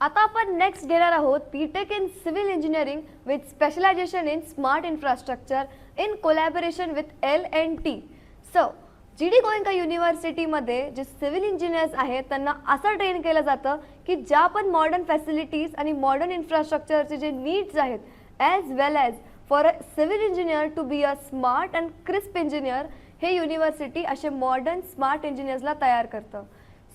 आता आपण नेक्स्ट घेणार आहोत B Tech in civil engineering with specialisation in smart infrastructure in collaboration with L&T. So GD Goenka युनिव्हर्सिटीमध्ये जे सिव्हिल इंजिनियर्स आहेत त्यांना असं ट्रेन केलं जातं की ज्या पण मॉडर्न फॅसिलिटीज आणि मॉडर्न इन्फ्रास्ट्रक्चरचे जे नीड्स आहेत as well as for a civil engineer to be a smart and crisp engineer, हे युनिव्हर्सिटी असे मॉडर्न स्मार्ट इंजिनियर्सला तयार करतं.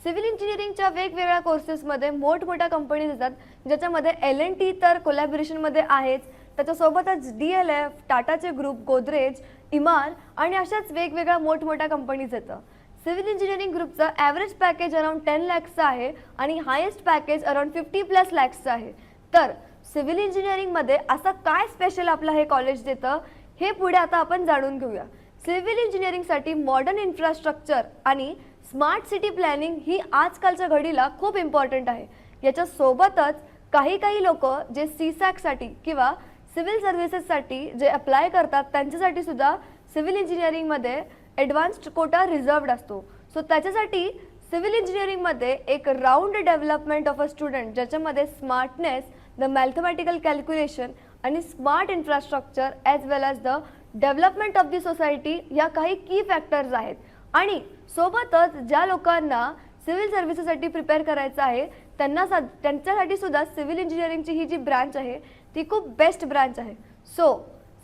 सिव्हिल इंजिनिअरिंगच्या वेगवेगळ्या कोर्सेसमध्ये मोठमोठ्या कंपनीज येतात, ज्याच्यामध्ये L&T तर कोलॅबोरेशनमध्ये आहेच, त्याच्यासोबतच DLF, टाटाचे ग्रुप, गोदरेज, इमार आणि अशाच वेगवेगळ्या मोठमोठ्या कंपनीज येतं. सिव्हिल इंजिनिअरिंग ग्रुपचं ॲव्हरेज पॅकेज अराउंड 10 लॅक्सचं आहे आणि हायेस्ट पॅकेज अराउंड 50+ लॅक्सचं आहे. तर सिव्हिल इंजिनिअरिंगमध्ये असं काय स्पेशल आपलं हे कॉलेज देतं हे पुढे आता आपण जाणून घेऊया. सिव्हिल इंजिनिअरिंगसाठी मॉडर्न इन्फ्रास्ट्रक्चर आणि स्मार्ट सिटी प्लॅनिंग ही आजकालच्या घडीला खूप इम्पॉर्टंट आहे. याच्यासोबतच काही लोक जे CSATसाठी किंवा सिव्हिल सर्व्हिसेससाठी जे अप्लाय करतात त्यांच्यासाठी सुद्धा सिव्हिल इंजिनिअरिंगमध्ये ॲडव्हान्स्ड कोटा रिझर्व्ड असतो. सो त्याच्यासाठी सिव्हिल इंजिनिअरिंगमध्ये एक round development of a student, ज्याच्यामध्ये स्मार्टनेस, द मॅथमॅटिकल कॅल्क्युलेशन आणि smart infrastructure as well as the development of the society या काही की फॅक्टर्स आहेत. आणि सोबतच ज्या लोकांना सिव्हिल सर्व्हिसेससाठी प्रिपेअर करायचं आहे त्यांच्यासाठी सुद्धा सिव्हिल इंजिनिअरिंगची ही जी ब्रांच आहे ती खूप बेस्ट ब्रांच आहे. सो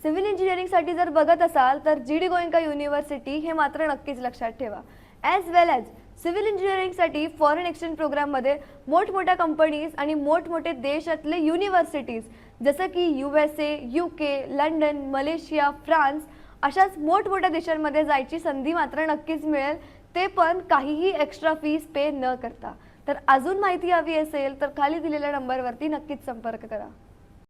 सिव्हिल इंजिनिअरिंगसाठी जर बघत असाल तर GD गोयंका युनिव्हर्सिटी हे मात्र नक्कीच लक्षात ठेवा. As well as civil इंजिनिअरिंगसाठी foreign exchange प्रोग्राममध्ये मोठमोठ्या कंपनीज आणि मोठमोठे देशातले युनिव्हर्सिटीज जसं की USA, UK, London, Malaysia, France अशाच मोठमोठ्या देशांमध्ये जायची संधी मात्र नक्कीच मिळेल, ते पण काहीही एक्स्ट्रा फीस पे न करता. तर अजून माहिती हवी असेल तर खाली दिलेल्या नंबरवरती नक्कीच संपर्क करा.